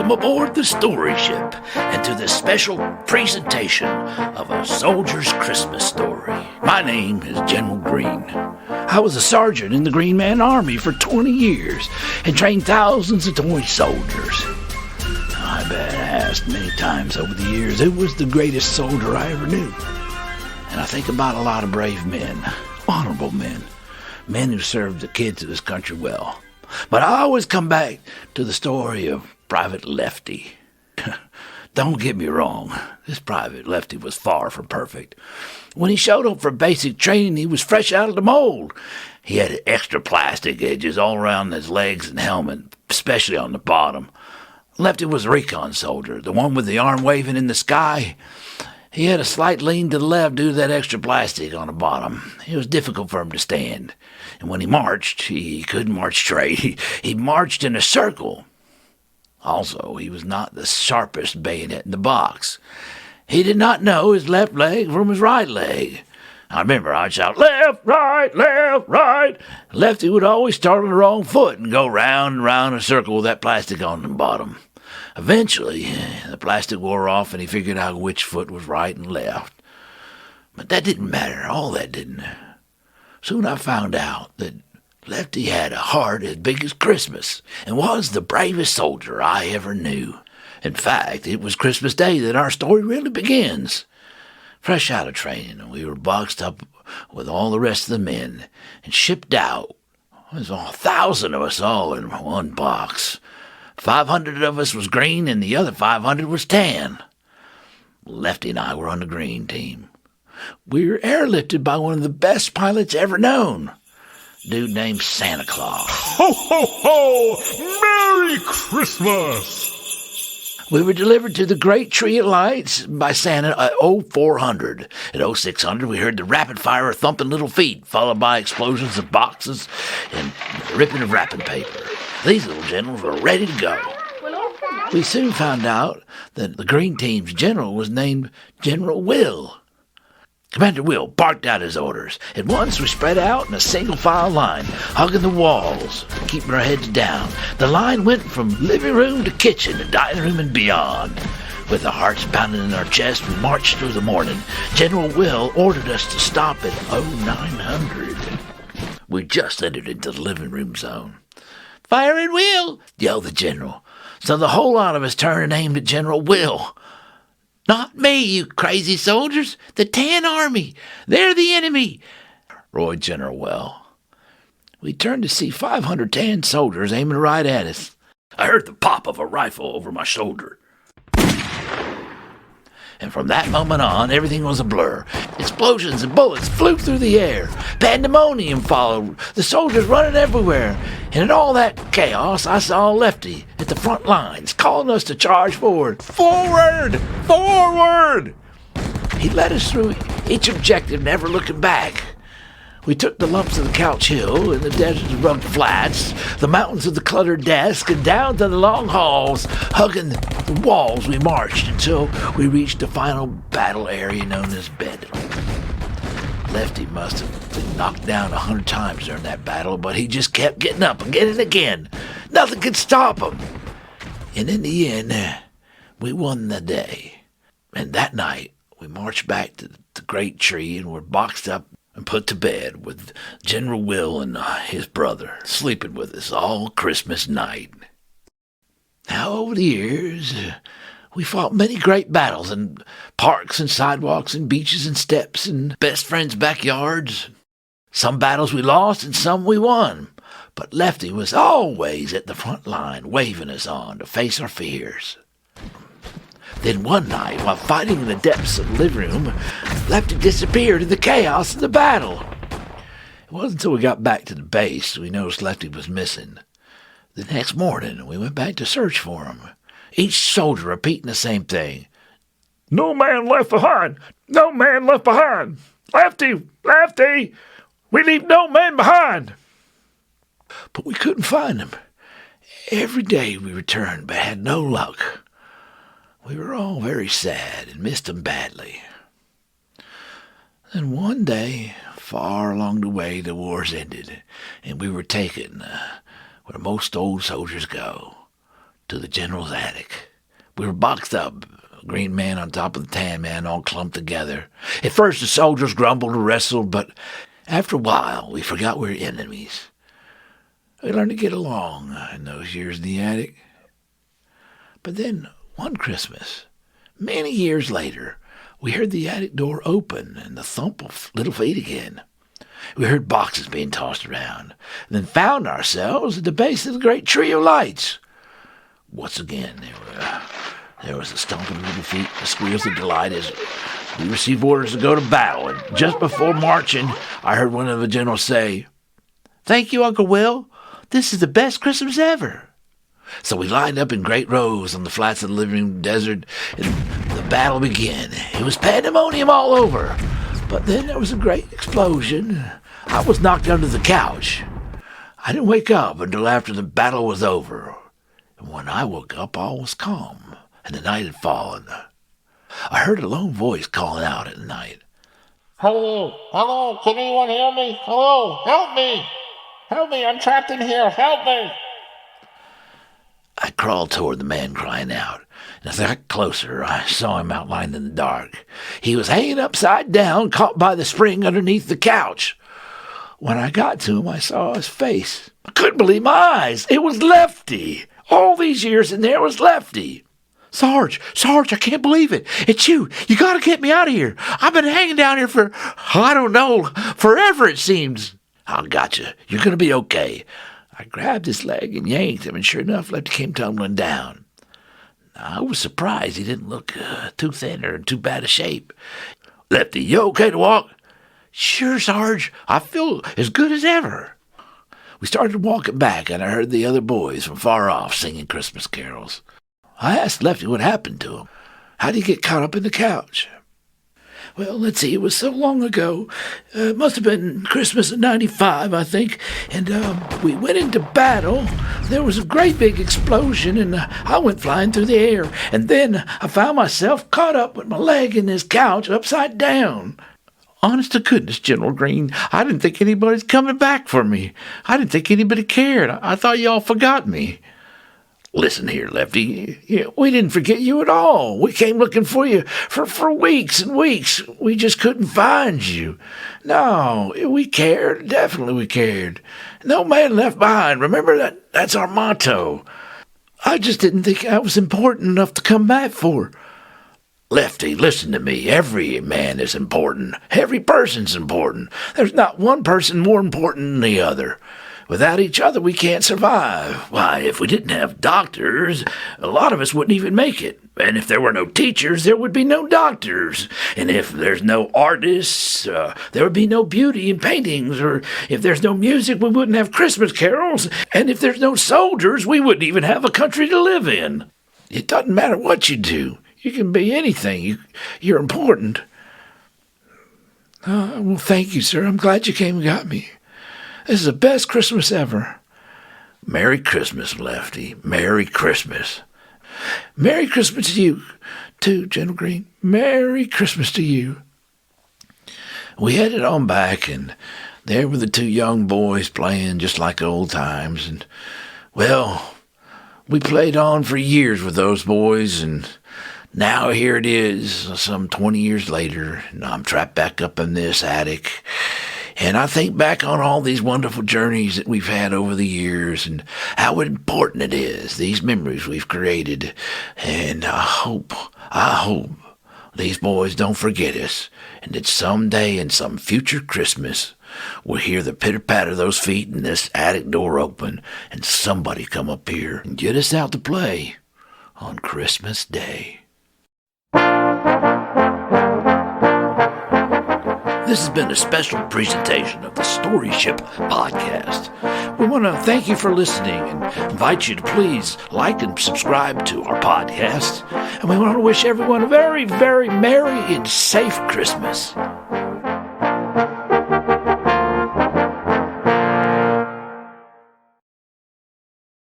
Welcome aboard the story ship and to this special presentation of a soldier's Christmas story. My name is General Green. I was a sergeant in the Green Man Army for 20 years and trained thousands of toy soldiers. I've been asked many times over the years who was the greatest soldier I ever knew. And I think about a lot of brave men, honorable men who served the kids of this country well. But I always come back to the story of Private Lefty. Don't get me wrong, this Private Lefty was far from perfect. When he showed up for basic training, he was fresh out of the mold. He had extra plastic edges all around his legs and helmet, especially on the bottom. Lefty was a recon soldier, the one with the arm waving in the sky. He had a slight lean to the left due to that extra plastic on the bottom. It was difficult for him to stand. And when he marched, he couldn't march straight. He marched in a circle. Also, he was not the sharpest bayonet in the box. He did not know his left leg from his right leg. I remember I'd shout, left, right. Lefty would always start on the wrong foot and go round and round a circle with that plastic on the bottom. Eventually, the plastic wore off and he figured out which foot was right and left. But that didn't matter, all that didn't. Soon I found out that Lefty had a heart as big as Christmas and was the bravest soldier I ever knew. In fact, it was Christmas Day that our story really begins. Fresh out of training, we were boxed up with all the rest of the men and shipped out. There's 1,000 of us all in one box. 500 of us was green and the other 500 was tan. Lefty and I were on the green team. We were airlifted by one of the best pilots ever known. A dude named Santa Claus. Ho, ho, ho! Merry Christmas! We were delivered to the Great Tree of Lights by Santa at 0400. At 0600, we heard the rapid fire of thumping little feet, followed by explosions of boxes and ripping of wrapping paper. These little generals were ready to go. We soon found out that the Green Team's general was named General Will. Commander Will barked out his orders. At once, we spread out in a single-file line, hugging the walls, keeping our heads down. The line went from living room to kitchen to dining room and beyond. With our hearts pounding in our chests, we marched through the morning. General Will ordered us to stop at 0900. We just entered into the living room zone. Fire at Will, yelled the general. So the whole lot of us turned and aimed at General Will. Not me, you crazy soldiers. The Tan Army. They're the enemy, roared General Will. We turned to see 500 tan soldiers aiming right at us. I heard the pop of a rifle over my shoulder. And from that moment on, everything was a blur. Explosions and bullets flew through the air. Pandemonium followed, the soldiers running everywhere. And in all that chaos, I saw Lefty at the front lines, calling us to charge forward. Forward! Forward! He led us through each objective, never looking back. We took the lumps of the Couch Hill and the deserts of rugged flats, the mountains of the cluttered desk, and down to the long halls, hugging the walls we marched until we reached the final battle area known as Bedlam. Lefty must have been knocked down 100 times during that battle, but he just kept getting up again and again. Nothing could stop him. And in the end, we won the day. And that night, we marched back to the Great Tree and were boxed up and put to bed with General Will and his brother sleeping with us all Christmas night. Now, over the years, we fought many great battles in parks and sidewalks and beaches and steps and best friends' backyards. Some battles we lost and some we won, but Lefty was always at the front line waving us on to face our fears. Then one night, while fighting in the depths of the living room, Lefty disappeared in the chaos of the battle. It wasn't until we got back to the base we noticed Lefty was missing. The next morning, we went back to search for him, each soldier repeating the same thing. No man left behind! No man left behind! Lefty! Lefty! We leave no man behind! But we couldn't find him. Every day we returned, but had no luck. We were all very sad and missed him badly. Then one day, far along the way, the wars ended, and we were taken where most old soldiers go, to the general's attic. We were boxed up, Green Man on top of the Tan Man, all clumped together. At first the soldiers grumbled and wrestled, but after a while we forgot we were enemies. We learned to get along in those years in the attic. But then, one Christmas, many years later, we heard the attic door open and the thump of little feet again. We heard boxes being tossed around, and then found ourselves at the base of the great tree of lights. Once again, there was the stomping of little feet, the squeals of delight as we received orders to go to battle. And just before marching, I heard one of the generals say, "Thank you, Uncle Will. This is the best Christmas ever." So we lined up in great rows on the flats of the living room desert, and the battle began. It was pandemonium all over. But then there was a great explosion. I was knocked under the couch. I didn't wake up until after the battle was over. And when I woke up, all was calm, and the night had fallen. I heard a lone voice calling out at night. "Hello, hello, can anyone hear me? Hello, help me! Help me, I'm trapped in here, help me!" I crawled toward the man crying out, and as I got closer, I saw him outlined in the dark. He was hanging upside down, caught by the spring underneath the couch. When I got to him, I saw his face. I couldn't believe my eyes. It was Lefty. All these years, and there was Lefty. Sarge, I can't believe it. It's you. You got to get me out of here. I've been hanging down here for, I don't know, forever it seems." "I got you. You're going to be okay." I grabbed his leg and yanked him, and sure enough, Lefty came tumbling down. I was surprised he didn't look too thin or in too bad a shape. "Lefty, you okay to walk?" "Sure, Sarge. I feel as good as ever." We started walking back, and I heard the other boys from far off singing Christmas carols. I asked Lefty what happened to him. How'd he get caught up in the couch? "Well, let's see, it was so long ago. It must have been Christmas of '95, I think. And we went into battle. There was a great big explosion, and I went flying through the air. And then I found myself caught up with my leg in this couch upside down. Honest to goodness, General Green, I didn't think anybody's coming back for me. I didn't think anybody cared. I thought y'all forgot me." "Listen here, Lefty, we didn't forget you at all. We came looking for you for weeks and weeks. We just couldn't find you. No, we cared. Definitely we cared. No man left behind. Remember, that's our motto. I just didn't think I was important enough to come back for." "Lefty, listen to me. Every man is important. Every person's important. There's not one person more important than the other. Without each other, we can't survive. Why, if we didn't have doctors, a lot of us wouldn't even make it. And if there were no teachers, there would be no doctors. And if there's no artists, there would be no beauty in paintings. Or if there's no music, we wouldn't have Christmas carols. And if there's no soldiers, we wouldn't even have a country to live in. It doesn't matter what you do. You can be anything. You're important." Well, thank you, sir. I'm glad you came and got me. This is the best Christmas ever." "Merry Christmas, Lefty. Merry Christmas." "Merry Christmas to you, too, General Green. Merry Christmas to you." We headed on back, and there were the two young boys playing just like old times. And, well, we played on for years with those boys, and now here it is, some 20 years later, and I'm trapped back up in this attic. And I think back on all these wonderful journeys that we've had over the years and how important it is, these memories we've created. And I hope these boys don't forget us, and that someday in some future Christmas, we'll hear the pitter-patter of those feet and this attic door open, and somebody come up here and get us out to play on Christmas Day. This has been a special presentation of the Story Ship podcast. We want to thank you for listening and invite you to please like and subscribe to our podcast. And we want to wish everyone a very, very merry and safe Christmas.